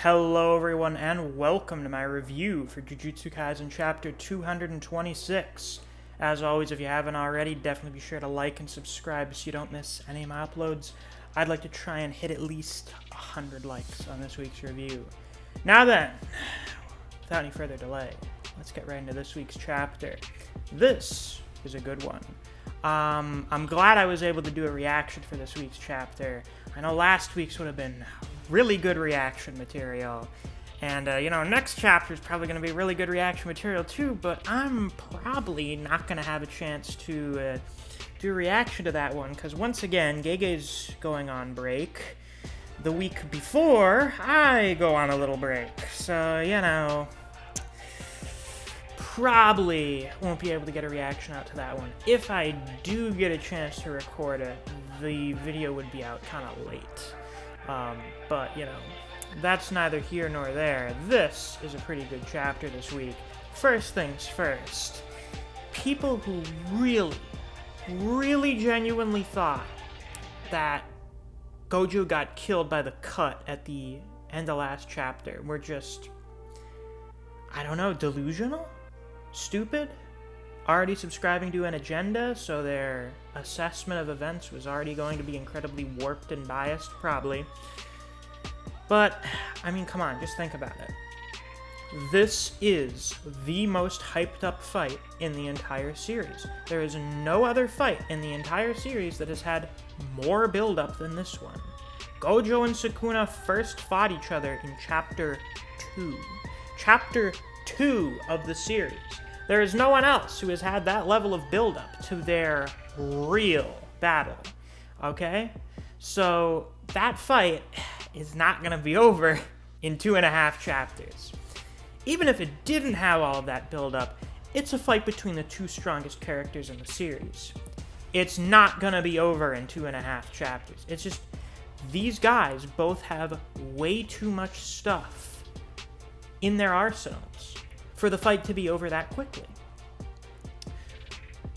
Hello everyone and welcome to my review for Jujutsu Kaisen chapter 226. As always, if you haven't already, definitely be sure to like and subscribe so you don't miss any of my uploads. I'd like to try and hit at least 100 likes on this week's review. Now then, without any further delay, let's get right into this week's chapter. This is a good one. I'm glad I was able to do a reaction for this week's chapter. I know last week's would have been really good reaction material. And, next chapter is probably going to be really good reaction material too, but I'm probably not going to have a chance to do a reaction to that one, because once again, Gege's going on break. The week before, I go on a little break. So, probably won't be able to get a reaction out to that one. If I do get a chance to record it, the video would be out kind of late. But, that's neither here nor there. This is a pretty good chapter this week. First things first, people who really genuinely thought that Gojo got killed by the cut at the end of last chapter were just, delusional? Stupid? Already subscribing to an agenda, so their assessment of events was already going to be incredibly warped and biased, probably. But, come on, just think about it. This is the most hyped up fight in the entire series. There is no other fight in the entire series that has had more build-up than this one. Gojo and Sukuna first fought each other in Chapter 2. Chapter 2 of the series. There is no one else who has had that level of build-up to their real battle. Okay? So, that fight is not going to be over in 2.5 chapters. Even if it didn't have all of that build-up, it's a fight between the two strongest characters in the series. It's not going to be over in 2.5 chapters. It's just, these guys both have way too much stuff in their arsenals for the fight to be over that quickly.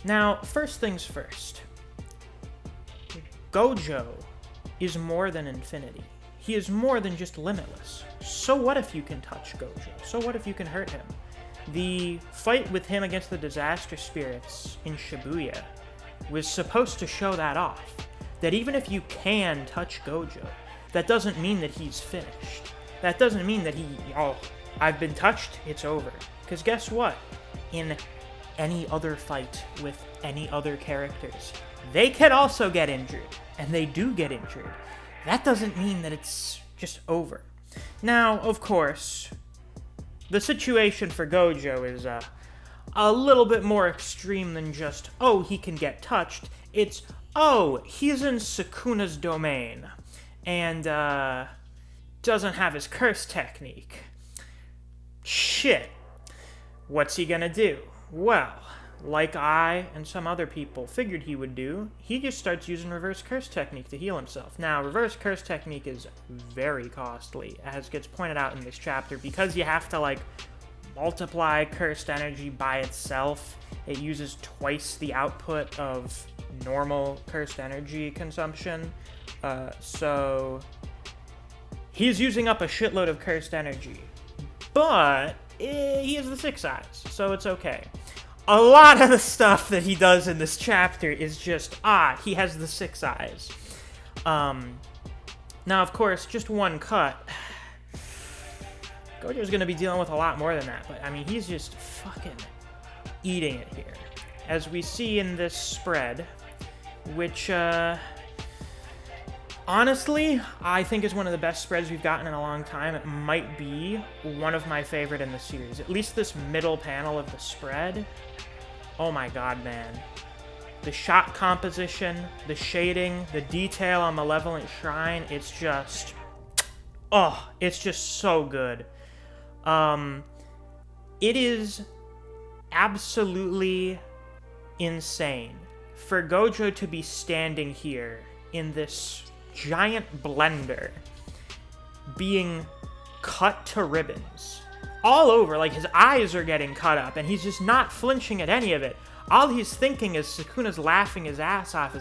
Now, first things first. Gojo is more than infinity. He is more than just limitless. So what if you can touch Gojo? So what if you can hurt him? The fight with him against the disaster spirits in Shibuya was supposed to show that off. That even if you can touch Gojo, that doesn't mean that he's finished. That doesn't mean that I've been touched, it's over. Because guess what? In any other fight with any other characters, they can also get injured. And they do get injured. That doesn't mean that it's just over. Now, of course, the situation for Gojo is a little bit more extreme than just, he can get touched. It's, he's in Sukuna's domain and doesn't have his curse technique. Shit. What's he gonna do? Well, like I and some other people figured he would do, he just starts using reverse curse technique to heal himself. Now, reverse curse technique is very costly, as gets pointed out in this chapter, because you have to, multiply cursed energy by itself. It uses twice the output of normal cursed energy consumption. So he's using up a shitload of cursed energy. But he has the 6 eyes, so it's okay. A lot of the stuff that he does in this chapter is just, he has the 6 eyes. Now, of course, just one cut. Gojo's going to be dealing with a lot more than that, but, he's just fucking eating it here. As we see in this spread, which, honestly, I think is one of the best spreads we've gotten in a long time. It might be one of my favorite in the series. At least this middle panel of the spread. Oh my god, man. The shot composition, the shading, the detail on Malevolent Shrine, it's just so good. It is absolutely insane for Gojo to be standing here in this giant blender being cut to ribbons all over. His eyes are getting cut up and he's just not flinching at any of it. All he's thinking is Sukuna's laughing his ass off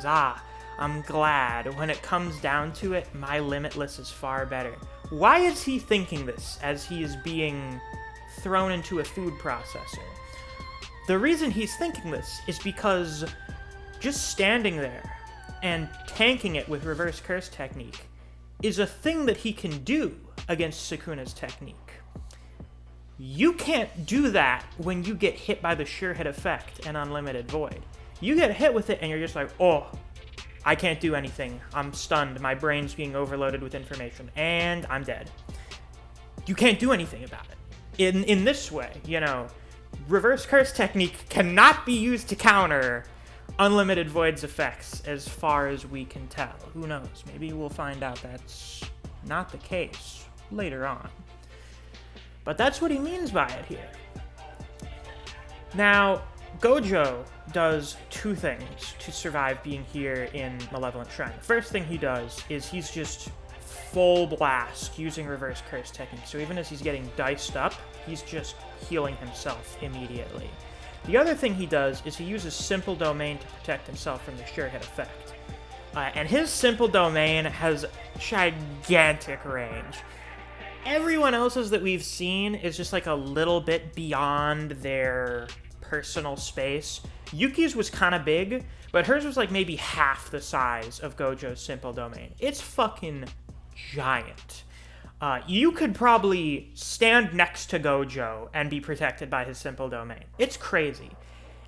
I'm glad. When it comes down to it, my Limitless is far better. Why is he thinking this as he is being thrown into a food processor? The reason he's thinking this is because just standing there and tanking it with reverse curse technique is a thing that he can do against Sukuna's technique. You can't do that when you get hit by the sure hit effect and unlimited void. You get hit with it and you're just like, oh, I can't do anything. I'm stunned. My brain's being overloaded with information and I'm dead. You can't do anything about it. In this way, reverse curse technique cannot be used to counter unlimited void's effects as far as we can tell. Who knows? Maybe we'll find out that's not the case later on. But that's what he means by it here. Now, Gojo does two things to survive being here in Malevolent Shrine. The first thing he does is he's just full blast using reverse curse technique. So even as he's getting diced up, he's just healing himself immediately. The other thing he does is he uses Simple Domain to protect himself from the sure hit effect. And his Simple Domain has gigantic range. Everyone else's that we've seen is just like a little bit beyond their personal space. Yuki's was kind of big, but hers was like maybe half the size of Gojo's Simple Domain. It's fucking giant. You could probably stand next to Gojo and be protected by his Simple Domain. It's crazy.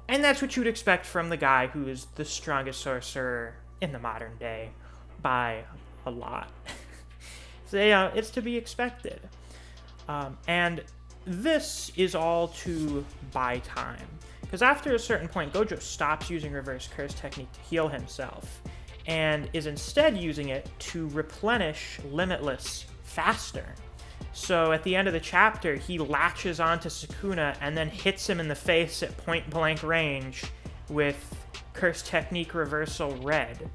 And that's what you'd expect from the guy who is the strongest sorcerer in the modern day by a lot. So, it's to be expected. And this is all to buy time. Because after a certain point, Gojo stops using reverse curse technique to heal himself, and is instead using it to replenish Limitless faster. So at the end of the chapter, he latches onto Sukuna and then hits him in the face at point-blank range with Curse Technique Reversal Red.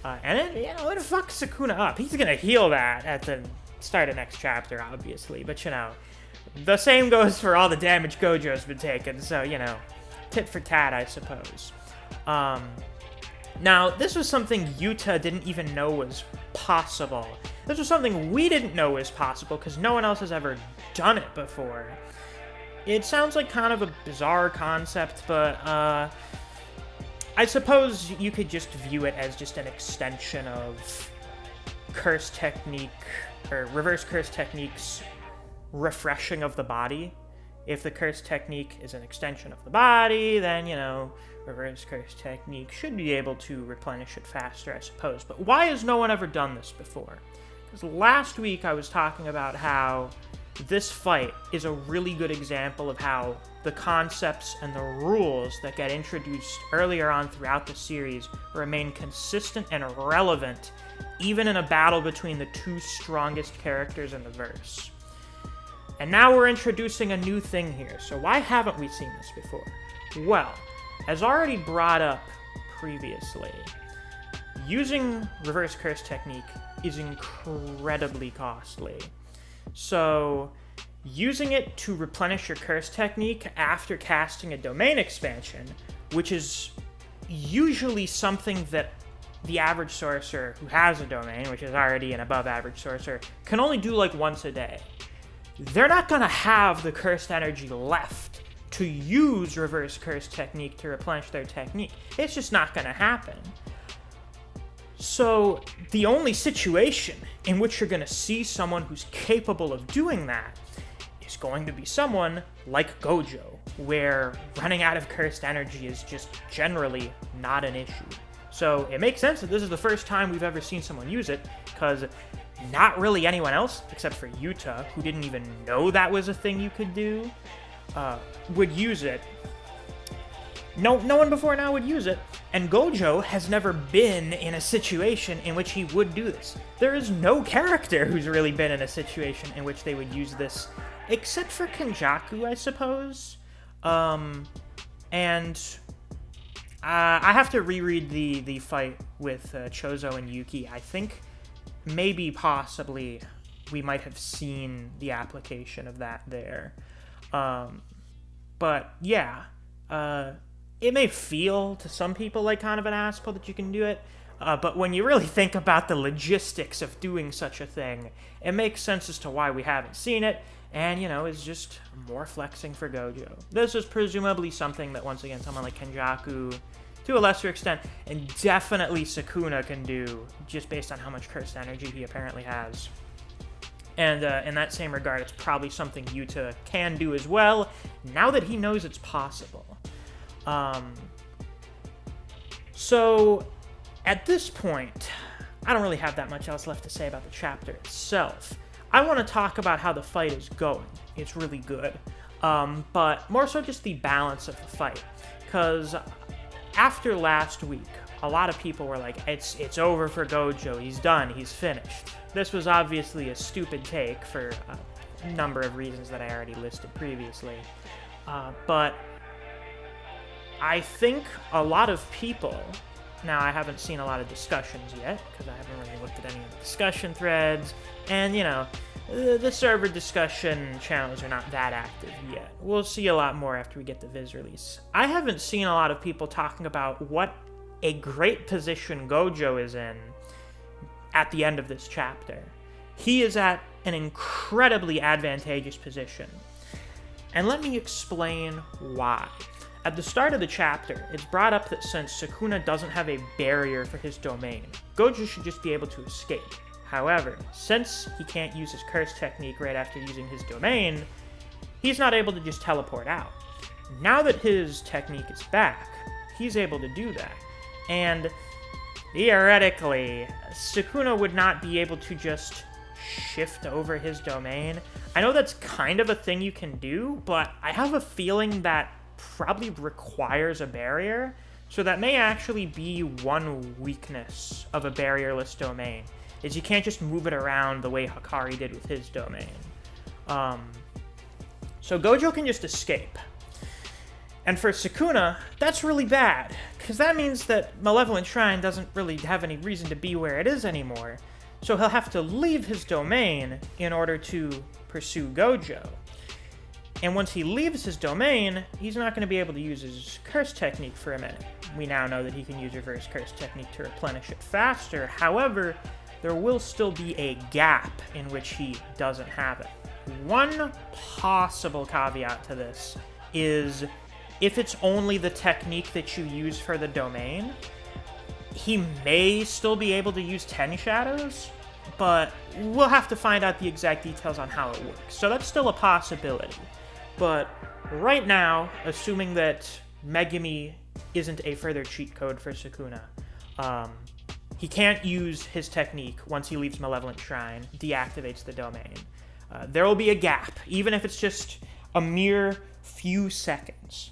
And it fucks Sukuna up. He's gonna heal that at the start of next chapter, obviously. But, the same goes for all the damage Gojo's been taking. So, tit for tat, I suppose. Now, this was something Yuta didn't even know was possible. This was something we didn't know was possible because no one else has ever done it before. It sounds like kind of a bizarre concept, but I suppose you could just view it as just an extension of curse technique, or reverse curse technique's refreshing of the body. If the curse technique is an extension of the body, then, reverse curse technique should be able to replenish it faster, I suppose. But why has no one ever done this before? Because last week I was talking about how this fight is a really good example of how the concepts and the rules that get introduced earlier on throughout the series remain consistent and relevant, even in a battle between the two strongest characters in the verse. And now we're introducing a new thing here, so why haven't we seen this before? Well, as already brought up previously, using reverse curse technique is incredibly costly. So, using it to replenish your curse technique after casting a domain expansion, which is usually something that the average sorcerer who has a domain, which is already an above average sorcerer, can only do like once a day. They're not going to have the cursed energy left to use reverse curse technique to replenish their technique. It's just not going to happen. So the only situation in which you're going to see someone who's capable of doing that is going to be someone like Gojo, where running out of cursed energy is just generally not an issue. So it makes sense that this is the first time we've ever seen someone use it, because not really anyone else, except for Yuta, who didn't even know that was a thing you could do, would use it. No one before now would use it, and Gojo has never been in a situation in which he would do this. There is no character who's really been in a situation in which they would use this, except for Kenjaku, I suppose. And I have to reread the fight with Chozo and Yuki. I think maybe, possibly, we might have seen the application of that there. But, yeah. It may feel to some people like kind of an ass pull that you can do it, But when you really think about the logistics of doing such a thing, it makes sense as to why we haven't seen it, and, it's just more flexing for Gojo. This is presumably something that, once again, someone like Kenjaku, to a lesser extent, and definitely Sukuna can do, just based on how much cursed energy he apparently has. And in that same regard, it's probably something Yuta can do as well, now that he knows it's possible. So, at this point, I don't really have that much else left to say about the chapter itself. I want to talk about how the fight is going. It's really good. But more so just the balance of the fight. Because after last week, a lot of people were like, it's over for Gojo, he's done, he's finished. This was obviously a stupid take for a number of reasons that I already listed previously. But I think a lot of people, now I haven't seen a lot of discussions yet, because I haven't really looked at any of the discussion threads, and the server discussion channels are not that active yet. We'll see a lot more after we get the Viz release. I haven't seen a lot of people talking about what a great position Gojo is in at the end of this chapter. He is at an incredibly advantageous position. And let me explain why. At the start of the chapter, it's brought up that since Sukuna doesn't have a barrier for his domain, Gojo should just be able to escape. However, since he can't use his curse technique right after using his domain, he's not able to just teleport out. Now that his technique is back, he's able to do that. And theoretically, Sukuna would not be able to just shift over his domain. I know that's kind of a thing you can do, but I have a feeling that probably requires a barrier, so that may actually be one weakness of a barrierless domain, is you can't just move it around the way Hakari did with his domain. So Gojo can just escape. And for Sukuna, that's really bad, because that means that Malevolent Shrine doesn't really have any reason to be where it is anymore, so he'll have to leave his domain in order to pursue Gojo. And once he leaves his domain, he's not going to be able to use his curse technique for a minute. We now know that he can use reverse curse technique to replenish it faster. However, there will still be a gap in which he doesn't have it. One possible caveat to this is if it's only the technique that you use for the domain, he may still be able to use 10 shadows, but we'll have to find out the exact details on how it works. So that's still a possibility. But right now, assuming that Megumi isn't a further cheat code for Sukuna, he can't use his technique once he leaves Malevolent Shrine, deactivates the domain. There will be a gap, even if it's just a mere few seconds.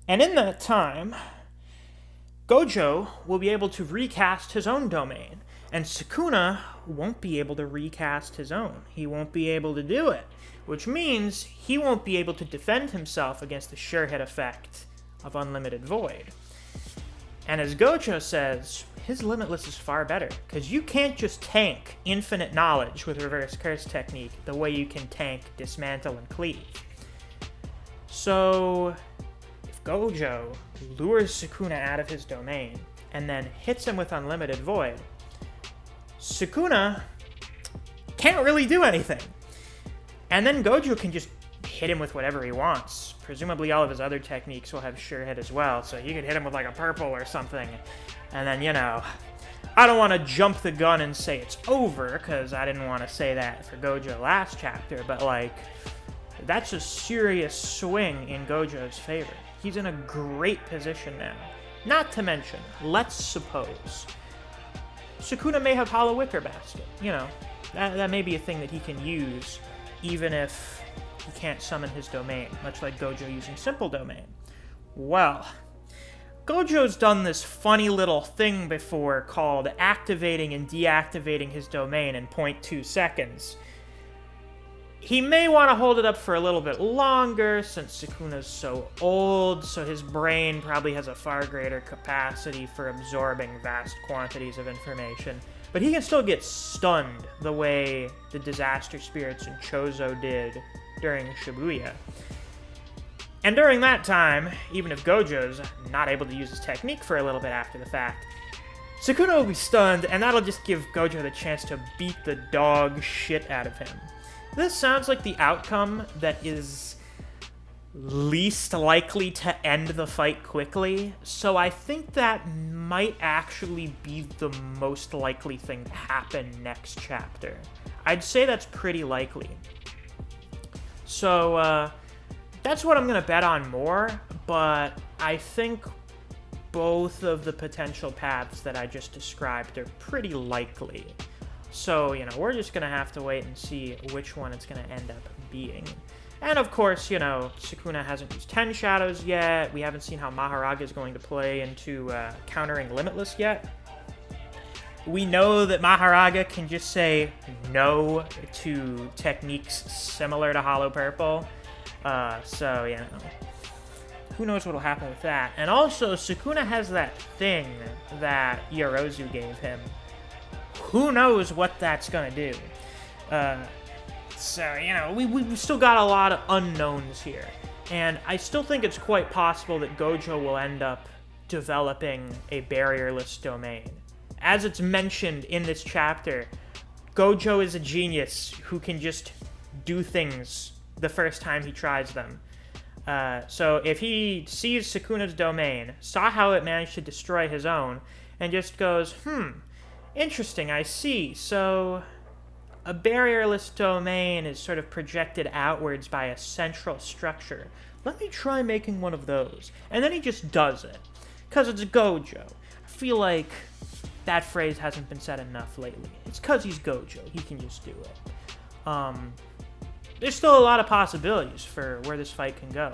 And in that time, Gojo will be able to recast his own domain, and Sukuna won't be able to recast his own. He won't be able to do it, which means he won't be able to defend himself against the sure hit effect of Unlimited Void. And as Gojo says, his Limitless is far better, because you can't just tank infinite knowledge with reverse curse technique the way you can tank Dismantle and Cleave. So if Gojo lures Sukuna out of his domain and then hits him with Unlimited Void, Sukuna can't really do anything. And then Gojo can just hit him with whatever he wants. Presumably all of his other techniques will have sure hit as well, so you could hit him with like a purple or something. And then, I don't want to jump the gun and say it's over, because I didn't want to say that for Gojo last chapter, but that's a serious swing in Gojo's favor. He's in a great position now. Not to mention, let's suppose Sukuna may have Hollow Wicker Basket. That may be a thing that he can use even if he can't summon his domain, much like Gojo using Simple Domain. Well, Gojo's done this funny little thing before called activating and deactivating his domain in 0.2 seconds. He may want to hold it up for a little bit longer since Sukuna's so old, so his brain probably has a far greater capacity for absorbing vast quantities of information. But he can still get stunned the way the Disaster Spirits in Chozo did during Shibuya. And during that time, even if Gojo's not able to use his technique for a little bit after the fact, Sukuna will be stunned, and that'll just give Gojo the chance to beat the dog shit out of him. This sounds like the outcome that is least likely to end the fight quickly, so I think that might actually be the most likely thing to happen next chapter. I'd say that's pretty likely. So, that's what I'm going to bet on more, but I think both of the potential paths that I just described are pretty likely. So, we're just going to have to wait and see which one it's going to end up being. And of course, Sukuna hasn't used 10 Shadows yet. We haven't seen how Maharaga is going to play into countering Limitless yet. We know that Maharaga can just say no to techniques similar to Hollow Purple. So, who knows what'll happen with that. And also, Sukuna has that thing that Yorozu gave him. Who knows what that's gonna do. So, we've still got a lot of unknowns here. And I still think it's quite possible that Gojo will end up developing a barrierless domain. As it's mentioned in this chapter, Gojo is a genius who can just do things the first time he tries them. So if he sees Sukuna's domain, saw how it managed to destroy his own, and just goes, interesting, I see. So a barrierless domain is sort of projected outwards by a central structure. Let me try making one of those. And then he just does it. Because it's Gojo. I feel like that phrase hasn't been said enough lately. It's because he's Gojo. He can just do it. There's still a lot of possibilities for where this fight can go.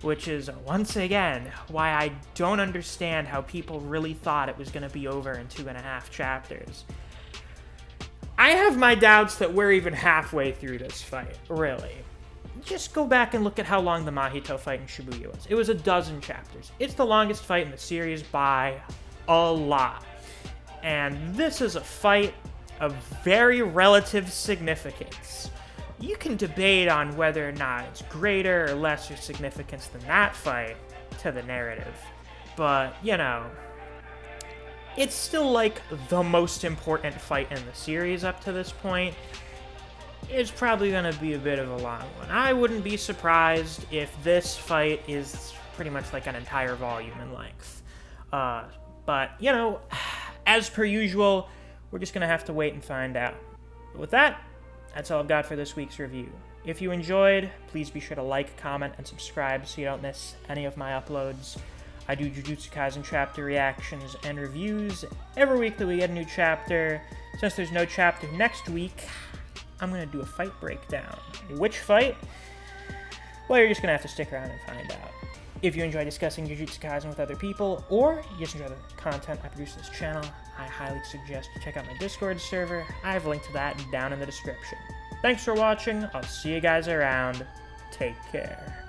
Which is, once again, why I don't understand how people really thought it was going to be over in 2.5 chapters. I have my doubts that we're even halfway through this fight, really. Just go back and look at how long the Mahito fight in Shibuya was. It was 12 chapters. It's the longest fight in the series by a lot. And this is a fight of very relative significance. You can debate on whether or not it's greater or lesser significance than that fight to the narrative. But, it's still like the most important fight in the series up to this point. It's probably going to be a bit of a long one. I wouldn't be surprised if this fight is pretty much like an entire volume in length. But, as per usual, we're just going to have to wait and find out. But with that, that's all I've got for this week's review. If you enjoyed, please be sure to like, comment, and subscribe so you don't miss any of my uploads. I do Jujutsu Kaisen chapter reactions and reviews every week that we get a new chapter. Since there's no chapter next week, I'm going to do a fight breakdown. Which fight? Well, you're just going to have to stick around and find out. If you enjoy discussing Jujutsu Kaisen with other people, or you just enjoy the content I produce on this channel, I highly suggest you check out my Discord server. I have a link to that down in the description. Thanks for watching. I'll see you guys around. Take care.